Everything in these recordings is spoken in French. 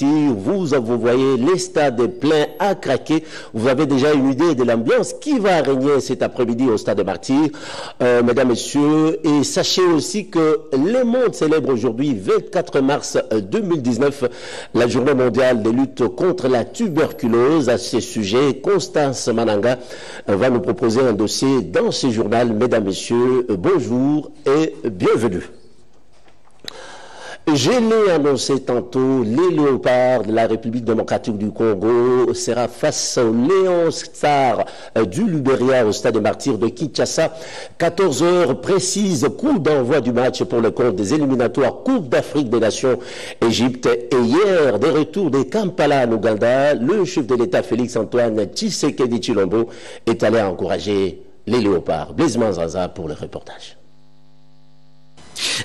Vous voyez les stades pleins à craquer. Vous avez déjà une idée de l'ambiance qui va régner cet après-midi au Stade des Martyrs, mesdames, messieurs. Et sachez aussi que le monde célèbre aujourd'hui, 24 mars 2019, la journée mondiale de lutte contre la tuberculose. À ce sujet, Constance Mananga va nous proposer un dossier dans ce journal. Mesdames, messieurs, bonjour et bienvenue. Je l'ai annoncé tantôt, les Léopards de la République démocratique du Congo sera face aux Lions Stars du Libéria au Stade des Martyrs de Kinshasa. 14 heures précises, coup d'envoi du match pour le compte des éliminatoires Coupe d'Afrique des Nations Égypte. Et hier, des retours de Kampala en Ouganda, le chef de l'État Félix-Antoine Tshisekedi Tshilombo est allé encourager les Léopards. Blaise Manzaza pour le reportage.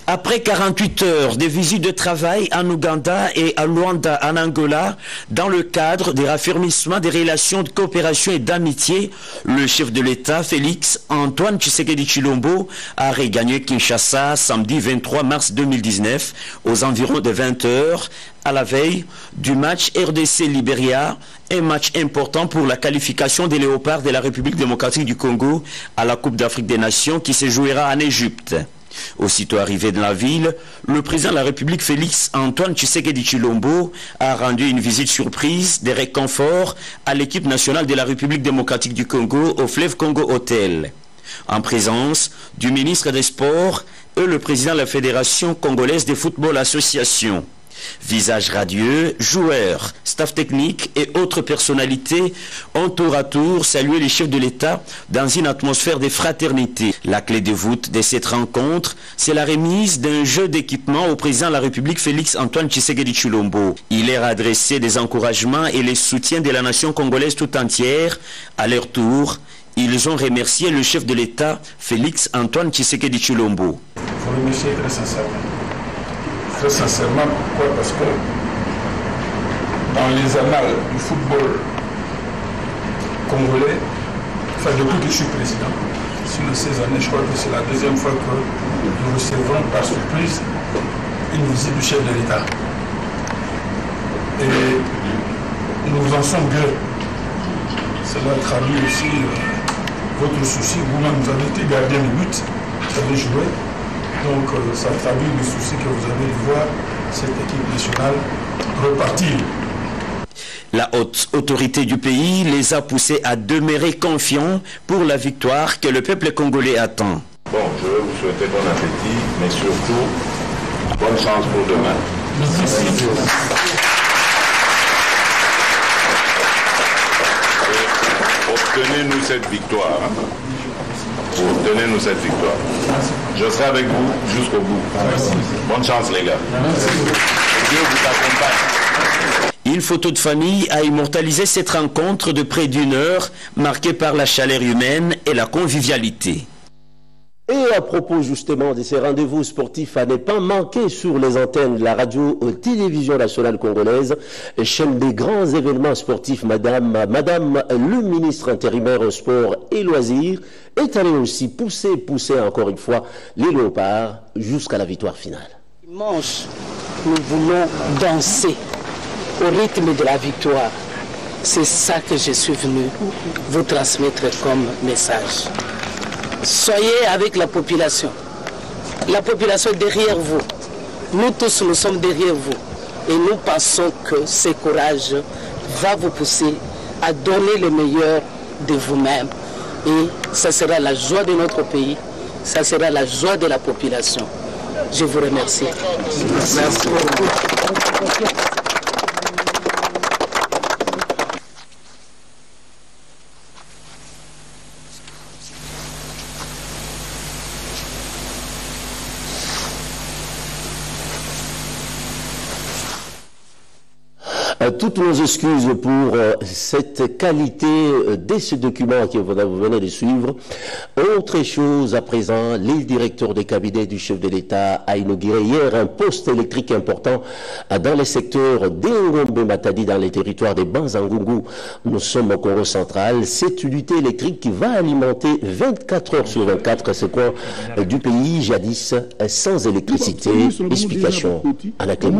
Après 48 heures de visites de travail en Ouganda et à Luanda en Angola, dans le cadre des raffermissements des relations de coopération et d'amitié, le chef de l'État, Félix Antoine Tshisekedi Tshilombo, a regagné Kinshasa samedi 23 mars 2019 aux environs de 20 heures, à la veille du match RDC-Libéria, un match important pour la qualification des Léopards de la République démocratique du Congo à la Coupe d'Afrique des Nations qui se jouera en Égypte. Aussitôt arrivé dans la ville, le président de la République Félix Antoine Tshisekedi Tshilombo a rendu une visite surprise de réconfort à l'équipe nationale de la République démocratique du Congo au Fleuve Congo Hotel, en présence du ministre des Sports et le président de la Fédération congolaise de football association. Visages radieux, joueurs, staff technique et autres personnalités ont tour à tour salué les chefs de l'État dans une atmosphère de fraternité. La clé de voûte de cette rencontre, c'est la remise d'un jeu d'équipement au président de la République Félix Antoine Tshisekedi Tshilombo. Il leur a adressé des encouragements et les soutiens de la nation congolaise tout entière. À leur tour, ils ont remercié le chef de l'État Félix Antoine Tshisekedi Tshilombo. Vous remerciez très sincèrement. Très sincèrement, pourquoi? Parce que dans les annales du football congolais, enfin depuis que je suis président, sur les 16 années, je crois que c'est la deuxième fois que nous recevons par surprise une visite du chef de l'État. Et nous vous en sommes gré. Cela traduit aussi votre souci. Vous-même, vous avez été gardien de but, vous avez joué. Donc ça traduit le souci que vous avez de voir cette équipe nationale repartir. La haute autorité du pays les a poussés à demeurer confiants pour la victoire que le peuple congolais attend. Bon, je vais vous souhaiter bon appétit, mais surtout, bonne chance pour demain. Merci. Obtenez-nous cette victoire. Obtenez-nous cette victoire. Je serai avec vous jusqu'au bout. Bonne chance, les gars. Dieu vous accompagne. Une photo de famille a immortalisé cette rencontre de près d'une heure, marquée par la chaleur humaine et la convivialité. Et à propos justement de ces rendez-vous sportifs à ne pas manquer sur les antennes de la radio-télévision nationale congolaise, chaîne des grands événements sportifs, Madame le ministre intérimaire au sport et loisirs est allé aussi pousser encore une fois les Léopards jusqu'à la victoire finale. Dimanche, nous voulons danser au rythme de la victoire. C'est ça que je suis venu vous transmettre comme message. Soyez avec la population. La population est derrière vous. Nous tous, nous sommes derrière vous. Et nous pensons que ce courage va vous pousser à donner le meilleur de vous-même. Et ça sera la joie de notre pays. Ça sera la joie de la population. Je vous remercie. Merci beaucoup. Toutes nos excuses pour cette qualité de ce document que vous venez de suivre. Autre chose à présent, le directeur de cabinet du chef de l'État a inauguré hier un poste électrique important dans les secteurs d'Engombe-Matadi, dans les territoires de Banzangungu. Nous sommes au Congo central. Cette unité électrique qui va alimenter 24 heures sur 24 ce coin du pays, jadis sans électricité. Explication à la clé.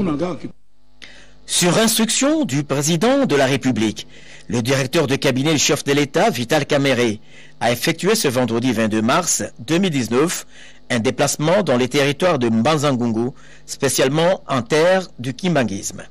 Sur instruction du président de la République, le directeur de cabinet du chef de l'État, Vital Kamerhe, a effectué ce vendredi 22 mars 2019 un déplacement dans les territoires de Mbanza-Ngungu, spécialement en terre du kimbanguisme.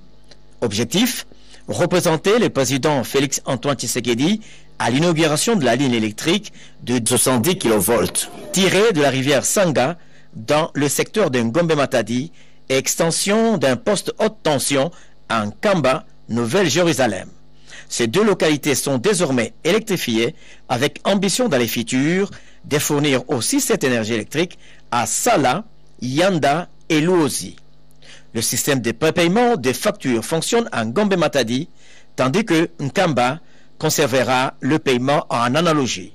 Objectif, représenter le président Félix Antoine Tshisekedi à l'inauguration de la ligne électrique de 70 kV tirée de la rivière Sanga dans le secteur de Ngombe-Matadi et extension d'un poste haute tension en Kamba, Nouvelle-Jérusalem. Ces deux localités sont désormais électrifiées avec ambition dans les futurs de fournir aussi cette énergie électrique à Sala, Yanda et Luozi. Le système de prépaiement des factures fonctionne en Ngombe-Matadi, tandis que Nkamba conservera le paiement en analogie.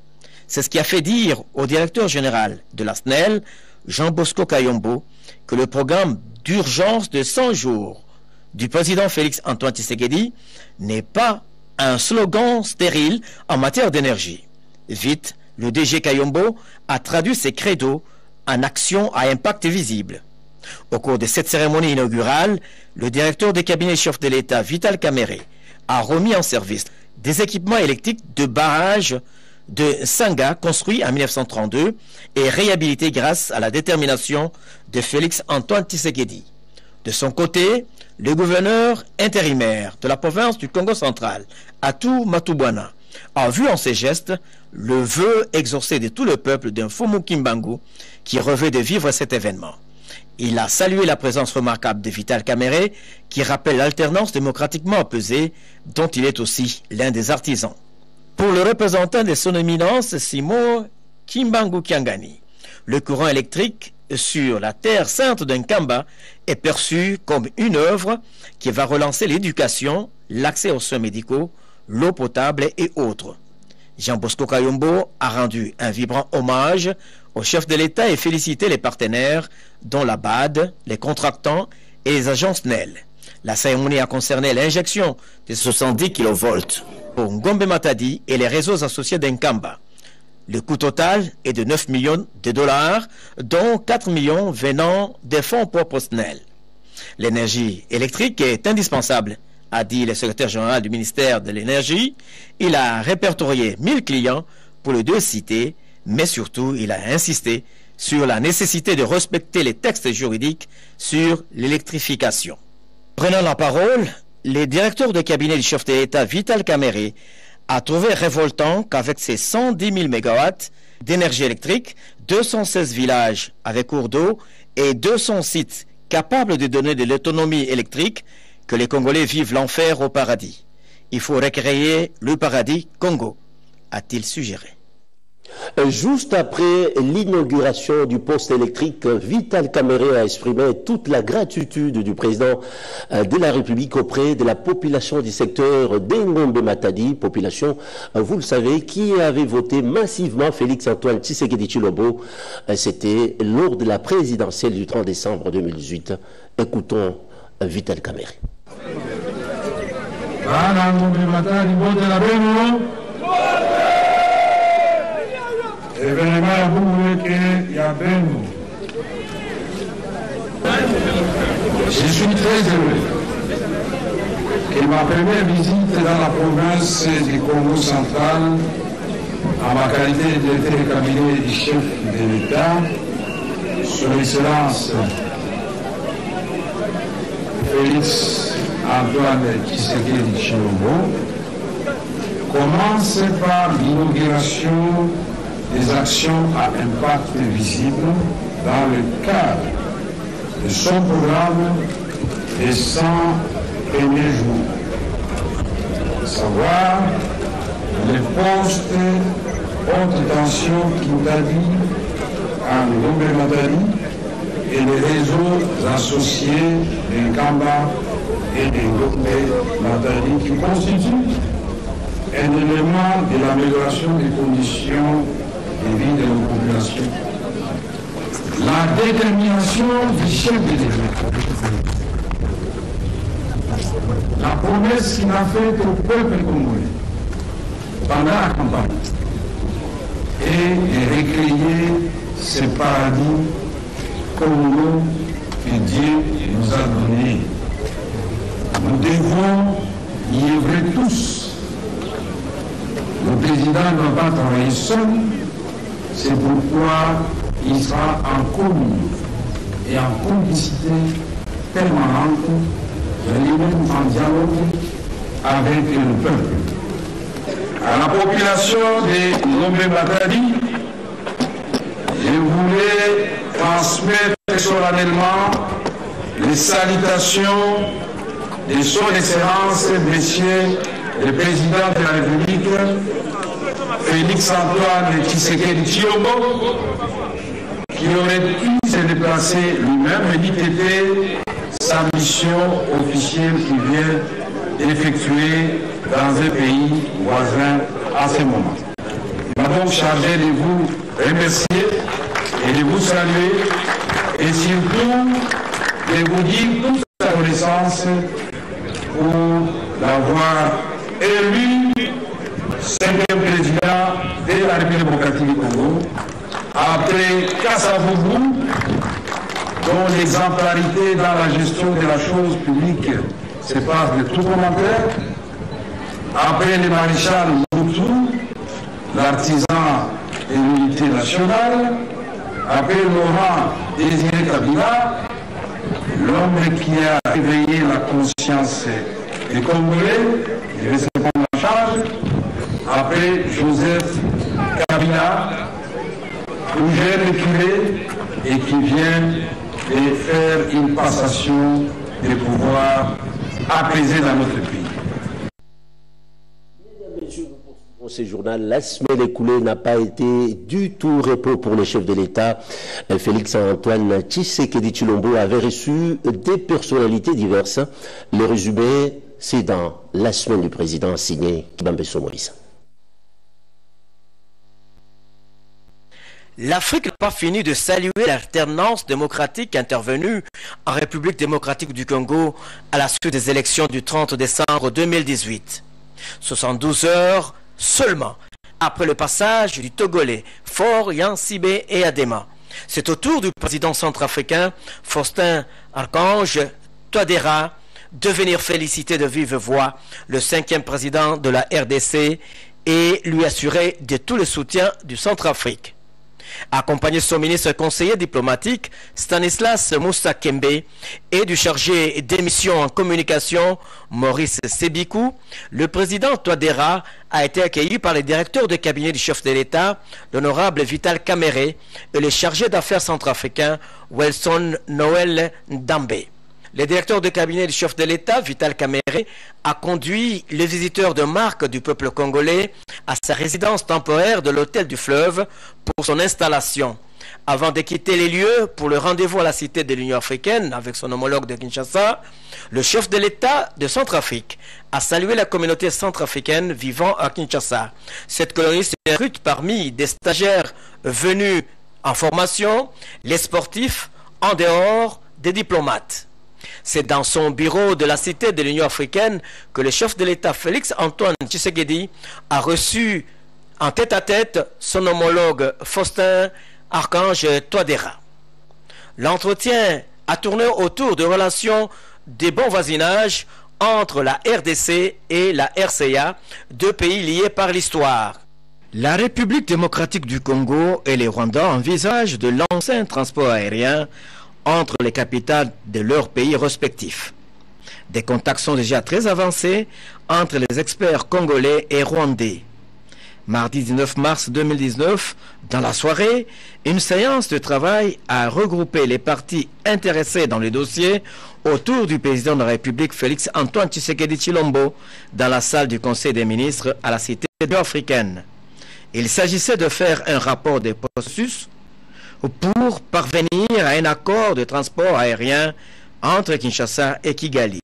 C'est ce qui a fait dire au directeur général de la SNEL, Jean Bosco Kayombo, que le programme d'urgence de 100 jours du président Félix Antoine Tshisekedi n'est pas un slogan stérile en matière d'énergie. Vite, le DG Kayombo a traduit ses credos en actions à impact visible. Au cours de cette cérémonie inaugurale, le directeur des cabinets chef de l'État, Vital Kamerhe, a remis en service des équipements électriques de barrage de Sanga construits en 1932 et réhabilités grâce à la détermination de Félix Antoine Tshisekedi. De son côté, le gouverneur intérimaire de la province du Congo central, Atou Matubwana, a vu en ces gestes le vœu exaucé de tout le peuple d'un Fumu Kimbangu qui rêvait de vivre cet événement. Il a salué la présence remarquable de Vital Kamerhe qui rappelle l'alternance démocratiquement apaisée dont il est aussi l'un des artisans. Pour le représentant de son éminence Simo Kimbangu Kiangani, le courant électrique sur la terre sainte d'Nkamba est perçu comme une œuvre qui va relancer l'éducation, l'accès aux soins médicaux, l'eau potable et autres. Jean Bosco Kayombo a rendu un vibrant hommage au chef de l'État et félicité les partenaires, dont la BAD, les contractants et les agences NEL. La cérémonie a concerné l'injection de 70 kV pour Ngombe Matadi et les réseaux associés d'Nkamba. Le coût total est de 9 millions de dollars, dont 4 millions venant des fonds propres SNEL. L'énergie électrique est indispensable, a dit le secrétaire général du ministère de l'Énergie. Il a répertorié 1000 clients pour les deux cités, mais surtout il a insisté sur la nécessité de respecter les textes juridiques sur l'électrification. Prenant la parole, le directeur de cabinet du chef de l'État, Vital Kamerhe, a trouvé révoltant qu'avec ses 110 000 MW d'énergie électrique, 216 villages avec cours d'eau et 200 sites capables de donner de l'autonomie électrique, que les Congolais vivent l'enfer au paradis. Il faut recréer le paradis Congo, a-t-il suggéré. Juste après l'inauguration du poste électrique, Vital Kamerhe a exprimé toute la gratitude du président de la République auprès de la population du secteur d'Ngombe Matadi, population, vous le savez, qui avait voté massivement Félix Antoine Tshisekedi Tshilombo. C'était lors de la présidentielle du 30 décembre 2018. Écoutons Vital Kamerhe. Je suis très heureux que ma première visite dans la province du Congo central, en ma qualité de directeur de cabinet du chef de l'État, son Excellence Félix Antoine Tshisekedi Tshilombo, commence par l'inauguration des actions à impact visible dans le cadre de son programme des 100 premiers jours, à savoir les postes haute tension Kintadi en Ngombe Matadi et les réseaux associés de Nkamba et de Ngombe Matadi qui constituent un élément de l'amélioration des conditions de vie de nos populations. La détermination du chef de l'État, la promesse qu'il a faite au peuple congolais pendant la campagne est de recréer ce paradis Congo que Dieu nous a donné. Nous devons y œuvrer tous. Le président ne doit pas travailler seul, c'est pourquoi il sera en commune et en complicité permanente, en dialogue avec le peuple. À la population de Lomé-Matadi, je voulais transmettre solennellement les salutations de son Excellence, Monsieur le Président de la République, Félix-Antoine Tshisekedi Tshilombo, qui aurait pu se déplacer lui-même, mais dit était sa mission officielle qui vient effectuer dans un pays voisin à ce moment. Il m'a donc chargé de vous remercier et de vous saluer et surtout de vous dire toute sa reconnaissance pour l'avoir élu 5e président de la République démocratique du Congo, après Kassavubu, dont l'exemplarité dans la gestion de la chose publique se passe de tout commentaire, après le maréchal Mobutu, l'artisan de l'unité nationale, après Laurent Désiré Kabila, l'homme qui a éveillé la conscience des Congolais, il devait se prendre en charge, après Joseph Kabila, tout jeune curé et qui vient de faire une passation de pouvoir apaisé dans notre pays. Ce journal, la semaine écoulée n'a pas été du tout repos pour le chef de l'État. Félix-Antoine Tshisekedi Tshilombo avait reçu des personnalités diverses. Le résumé, c'est dans la semaine du président signé Kibambeso Moïse. L'Afrique n'a pas fini de saluer l'alternance démocratique intervenue en République démocratique du Congo à la suite des élections du 30 décembre 2018. 72 heures seulement après le passage du Togolais Faure Gnassingbe Eyadema. C'est au tour du président centrafricain Faustin Archange Touadéra de venir féliciter de vive voix le 5e président de la RDC et lui assurer de tout le soutien du Centrafrique. Accompagné de son ministre conseiller diplomatique Stanislas Moussa Kembe et du chargé des missions en communication Maurice Sébikou, le président Touadéra a été accueilli par les directeurs de cabinet du chef de l'État, l'honorable Vital Kamerhe, et le chargé d'affaires centrafricain Wilson Noël Ndambe. Le directeur de cabinet du chef de l'État, Vital Kamerhe, a conduit les visiteurs de marque du peuple congolais à sa résidence temporaire de l'hôtel du Fleuve pour son installation. Avant de quitter les lieux pour le rendez-vous à la cité de l'Union africaine avec son homologue de Kinshasa, le chef de l'État de Centrafrique a salué la communauté centrafricaine vivant à Kinshasa. Cette colonie se recrute parmi des stagiaires venus en formation, les sportifs en dehors des diplomates. C'est dans son bureau de la cité de l'Union africaine que le chef de l'État Félix-Antoine Tshisekedi a reçu en tête-à-tête son homologue Faustin Archange Touadéra. L'entretien a tourné autour de relations de bon voisinage entre la RDC et la RCA, deux pays liés par l'histoire. La République démocratique du Congo et les Rwandais envisagent de lancer un transport aérien entre les capitales de leurs pays respectifs. Des contacts sont déjà très avancés entre les experts congolais et rwandais. Mardi 19 mars 2019, dans la soirée, une séance de travail a regroupé les parties intéressées dans le dossier autour du président de la République Félix-Antoine Tshisekedi Tshilombo dans la salle du Conseil des ministres à la cité africaine. Il s'agissait de faire un rapport des processus pour parvenir à un accord de transport aérien entre Kinshasa et Kigali.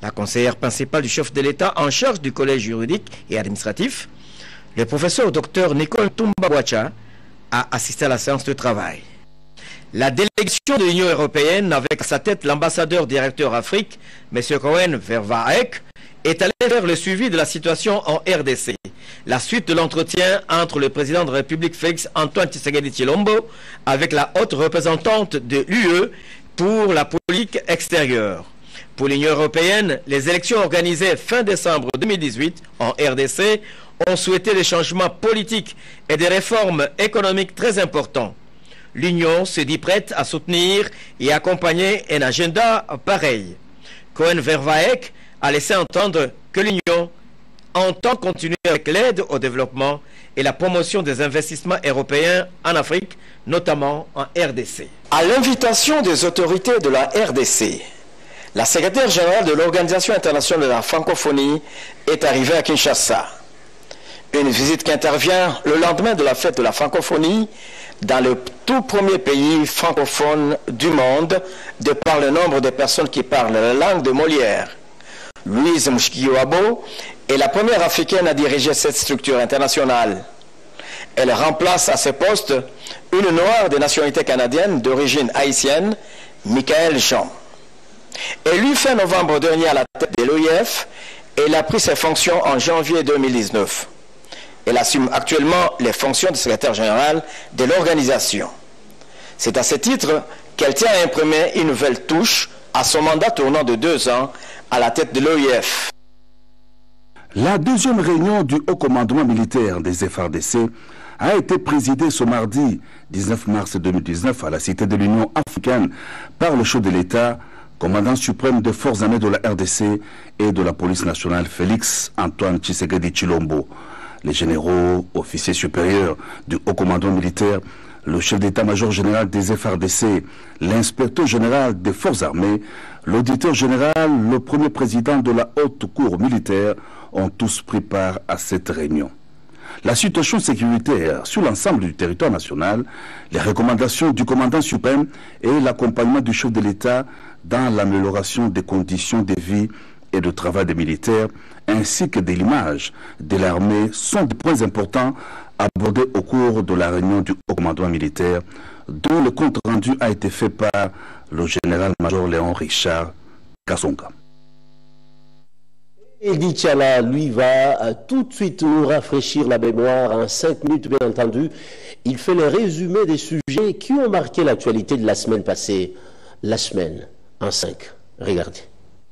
La conseillère principale du chef de l'État en charge du collège juridique et administratif, le professeur Dr Nicole Toumba-Bouacha, a assisté à la séance de travail. La délégation de l'Union européenne, avec à sa tête l'ambassadeur directeur Afrique, M. Cohen Vervaek, est allé vers le suivi de la situation en RDC. La suite de l'entretien entre le président de la République Félix-Antoine Tshisekedi Tshilombo avec la haute représentante de l'UE pour la politique extérieure. Pour l'Union européenne, les élections organisées fin décembre 2018 en RDC ont souhaité des changements politiques et des réformes économiques très importants. L'Union se dit prête à soutenir et accompagner un agenda pareil. Cohen-Vervaek a laissé entendre que l'Union entend continuer avec l'aide au développement et la promotion des investissements européens en Afrique, notamment en RDC. À l'invitation des autorités de la RDC, la secrétaire générale de l'Organisation internationale de la francophonie est arrivée à Kinshasa. Une visite qui intervient le lendemain de la fête de la francophonie dans le tout premier pays francophone du monde, de par le nombre de personnes qui parlent la langue de Molière. Louise Mushikiwabo est la première africaine à diriger cette structure internationale. Elle remplace à ce poste une noire de nationalité canadienne d'origine haïtienne, Michael Jean. Élue fin novembre dernier à la tête de l'OIF, elle a pris ses fonctions en janvier 2019. Elle assume actuellement les fonctions de secrétaire général de l'organisation. C'est à ce titre qu'elle tient à imprimer une nouvelle touche à son mandat tournant de 2 ans à la tête de l'OIF. La deuxième réunion du Haut Commandement militaire des FARDC a été présidée ce mardi 19 mars 2019 à la Cité de l'Union africaine par le chef de l'État, commandant suprême des forces armées de la RDC et de la police nationale Félix Antoine Tshisekedi Tshilombo. Les généraux, officiers supérieurs du Haut Commandement militaire, le chef d'état-major général des FARDC, l'inspecteur général des forces armées, l'auditeur général, le premier président de la haute cour militaire ont tous pris part à cette réunion. La situation sécuritaire sur l'ensemble du territoire national, les recommandations du commandant suprême et l'accompagnement du chef de l'État dans l'amélioration des conditions de vie et de travail des militaires, ainsi que de l'image de l'armée sont des points importants abordés au cours de la réunion du Haut Commandement militaire, dont le compte rendu a été fait par le général-major Léon Richard Kassonga. Edi Tchala, lui, va tout de suite nous rafraîchir la mémoire en 5 minutes, bien entendu. Il fait le résumé des sujets qui ont marqué l'actualité de la semaine passée. La semaine en 5. Regardez.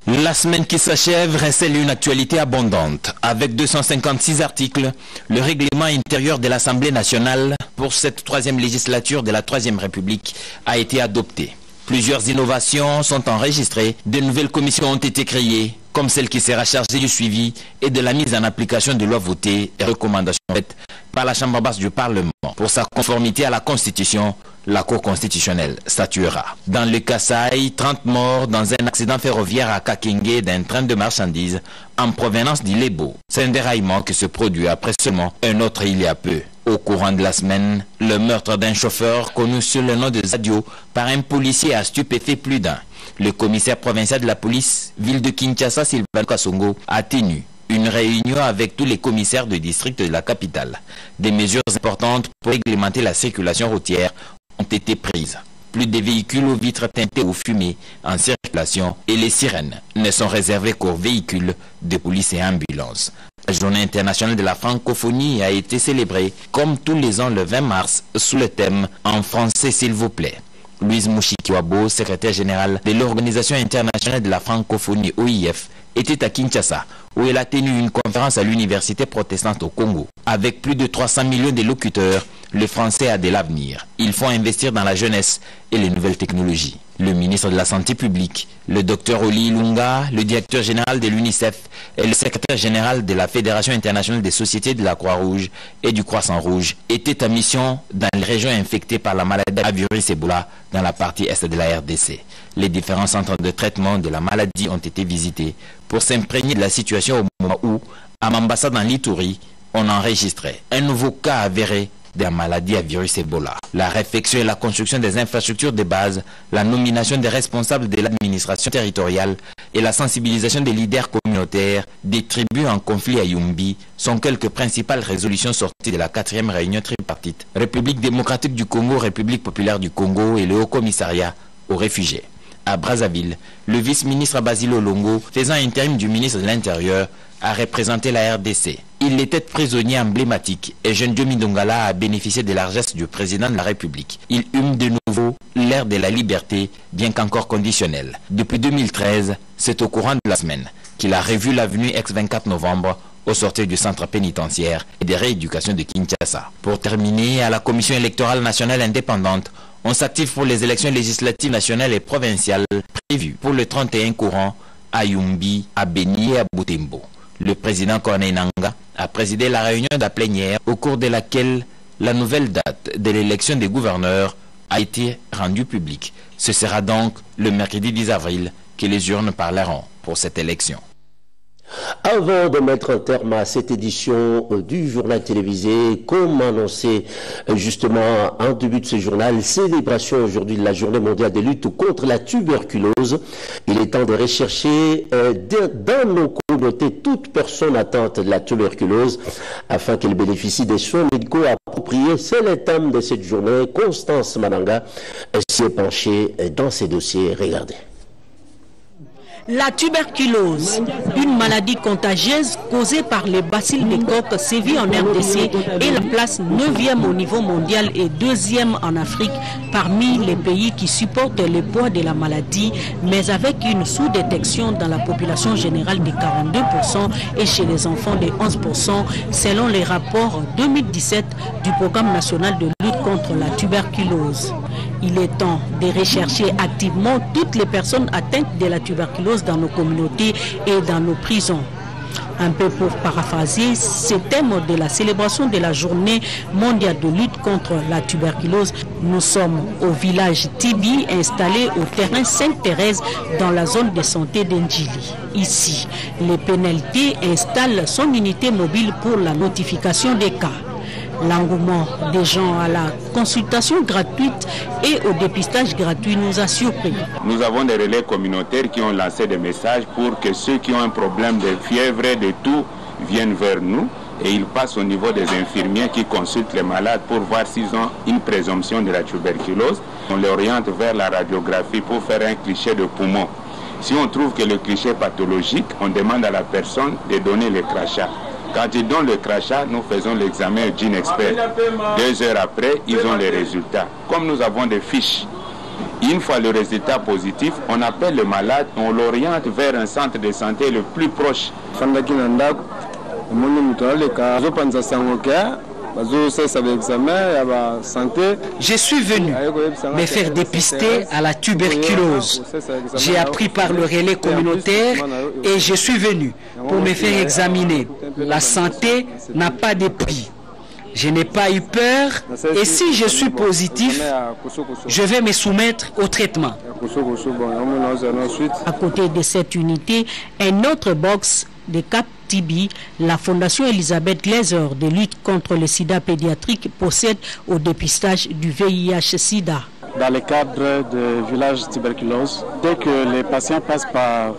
La semaine qui s'achève recèle une actualité abondante. Avec 256 articles, le règlement intérieur de l'Assemblée nationale pour cette 3e législature de la 3e République a été adopté. Plusieurs innovations sont enregistrées, de nouvelles commissions ont été créées, comme celle qui sera chargée du suivi et de la mise en application de lois votées et recommandations faites par la Chambre basse du Parlement. Pour sa conformité à la Constitution, la Cour constitutionnelle statuera. Dans le Kasaï, 30 morts dans un accident ferroviaire à Kakenge d'un train de marchandises en provenance d'Ilebo. C'est un déraillement qui se produit après seulement un autre il y a peu. Au courant de la semaine, le meurtre d'un chauffeur connu sous le nom de Zadio par un policier a stupéfait plus d'un. Le commissaire provincial de la police, ville de Kinshasa, Sylvain Kassongo, a tenu une réunion avec tous les commissaires de district de la capitale. Des mesures importantes pour réglementer la circulation routière ont été prises. Plus de véhicules aux vitres teintées ou fumées en circulation et les sirènes ne sont réservées qu'aux véhicules de police et ambulances. La journée internationale de la francophonie a été célébrée comme tous les ans le 20 mars sous le thème « En français s'il vous plaît ». Louise Mushikiwabo, secrétaire générale de l'Organisation internationale de la francophonie OIF, était à Kinshasa, où elle a tenu une conférence à l'université protestante au Congo. Avec plus de 300 millions de locuteurs, le français a de l'avenir. Il faut investir dans la jeunesse et les nouvelles technologies. Le ministre de la Santé publique, le docteur Oli Ilunga, le directeur général de l'UNICEF et le secrétaire général de la Fédération internationale des sociétés de la Croix-Rouge et du Croissant-Rouge étaient en mission dans les régions infectées par la maladie à virus Ebola dans la partie est de la RDC. Les différents centres de traitement de la maladie ont été visités pour s'imprégner de la situation au moment où, à Mambasa dans l'Ituri, on enregistrait un nouveau cas avéré de la maladie à virus Ebola. La réflexion et la construction des infrastructures de base, la nomination des responsables de l'administration territoriale et la sensibilisation des leaders communautaires des tribus en conflit à Yumbi sont quelques principales résolutions sorties de la 4e réunion tripartite République démocratique du Congo, République populaire du Congo et le Haut Commissariat aux réfugiés. À Brazzaville, le vice-ministre Basile Longo, faisant intérim du ministre de l'Intérieur, a représenté la RDC. Il était prisonnier emblématique et Jeune Diomi Ndongala a bénéficié de la largesse du président de la République. Il hume de nouveau l'ère de la liberté, bien qu'encore conditionnelle. Depuis 2013, C'est au courant de la semaine qu'il a revu l'avenue ex-24 novembre au sortir du centre pénitentiaire et de rééducation de Kinshasa. Pour terminer, à la Commission électorale nationale indépendante, on s'active pour les élections législatives nationales et provinciales prévues pour le 31 courant à Yumbi, à Beni et à Butembo. Le président Corneille Nangaa a présidé la réunion de la plénière au cours de laquelle la nouvelle date de l'élection des gouverneurs a été rendue publique. Ce sera donc le mercredi 10 avril que les urnes parleront pour cette élection. Avant de mettre un terme à cette édition du journal télévisé, comme annoncé justement en début de ce journal, célébration aujourd'hui de la journée mondiale de lutte contre la tuberculose. Il est temps de rechercher dans nos communautés toute personne atteinte de la tuberculose afin qu'elle bénéficie des soins médicaux appropriés. C'est le thème de cette journée. Constance Mananga s'y est penchée dans ces dossiers. Regardez. La tuberculose, une maladie contagieuse causée par les bacilles de coque, sévit en RDC et la place 9e au niveau mondial et 2e en Afrique parmi les pays qui supportent le poids de la maladie, mais avec une sous-détection dans la population générale de 42% et chez les enfants de 11%, selon les rapports 2017 du Programme national de lutte contre la tuberculose. Il est temps de rechercher activement toutes les personnes atteintes de la tuberculose dans nos communautés et dans nos prisons. Un peu pour paraphraser ce thème de la célébration de la journée mondiale de lutte contre la tuberculose, nous sommes au village Tibi installé au terrain Sainte-Thérèse dans la zone de santé d'Ndjili. Ici, le PNLT installe son unité mobile pour la notification des cas. L'engouement des gens à la consultation gratuite et au dépistage gratuit nous a surpris. Nous avons des relais communautaires qui ont lancé des messages pour que ceux qui ont un problème de fièvre, de toux, viennent vers nous et ils passent au niveau des infirmiers qui consultent les malades pour voir s'ils ont une présomption de la tuberculose. On les oriente vers la radiographie pour faire un cliché de poumon. Si on trouve que le cliché est pathologique, on demande à la personne de donner le crachat. Quand ils donnent le crachat, nous faisons l'examen Gene Expert. 2 heures après, ils ont les résultats. Comme nous avons des fiches, une fois le résultat positif, on appelle le malade, on l'oriente vers un centre de santé le plus proche. Je suis venu me faire dépister à la tuberculose. J'ai appris par le relais communautaire et je suis venu pour me faire examiner. La santé n'a pas de prix. Je n'ai pas eu peur et si je suis positif, je vais me soumettre au traitement. À côté de cette unité, un autre box de Cap Tibi, la Fondation Elisabeth Glaser de lutte contre le sida pédiatrique procède au dépistage du VIH-Sida. Dans le cadre du village tuberculose, dès que les patients passent par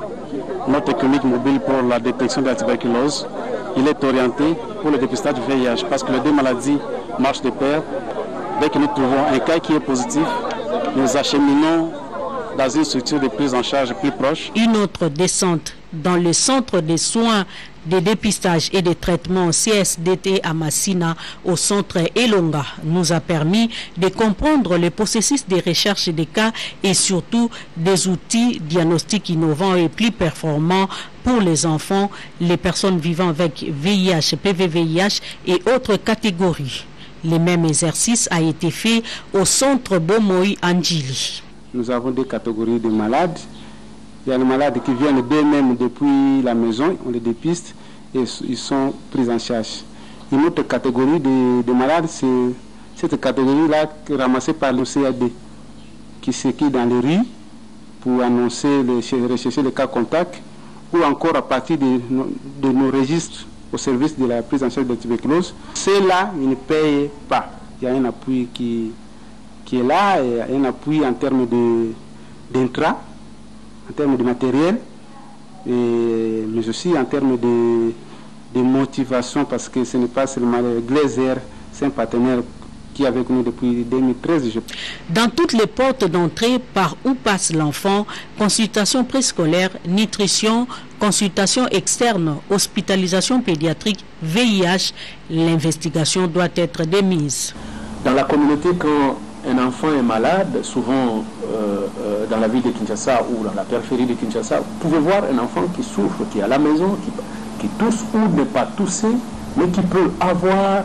notre clinique mobile pour la détection de la tuberculose, il est orienté pour le dépistage du VIH parce que les deux maladies marchent de pair. Dès que nous trouvons un cas qui est positif, nous acheminons dans une structure de prise en charge plus proche. Une autre descente dans le centre de soins de dépistage et de traitement CSDT à Massina, au centre Elonga, nous a permis de comprendre le processus de recherche des cas et surtout des outils diagnostiques innovants et plus performants pour les enfants, les personnes vivant avec VIH, PVVIH et autres catégories. Le même exercice a été fait au centre Bomoi Ndjili. Nous avons des catégories de malades. Il y a les malades qui viennent d'eux-mêmes depuis la maison, on les dépiste et ils sont pris en charge. Une autre catégorie de malades, c'est cette catégorie-là ramassée par le CAD, qui s'équipe dans les rues pour annoncer, rechercher les cas contacts, ou encore à partir de nos registres au service de la prise en charge de la tuberculose. Ceux-là, ils ne payent pas. Il y a un appui qui est là, et un appui en termes d'intra, en termes de matériel, mais aussi en termes de motivation, parce que ce n'est pas seulement Glaser, c'est un partenaire qui est avec nous depuis 2013. Dans toutes les portes d'entrée par où passe l'enfant, consultation préscolaire, nutrition, consultation externe, hospitalisation pédiatrique, VIH, l'investigation doit être démise. Dans la communauté, quand un enfant est malade, souvent dans la ville de Kinshasa ou dans la périphérie de Kinshasa, vous pouvez voir un enfant qui souffre, qui est à la maison, qui tousse ou n'est pas toussé, mais qui peut avoir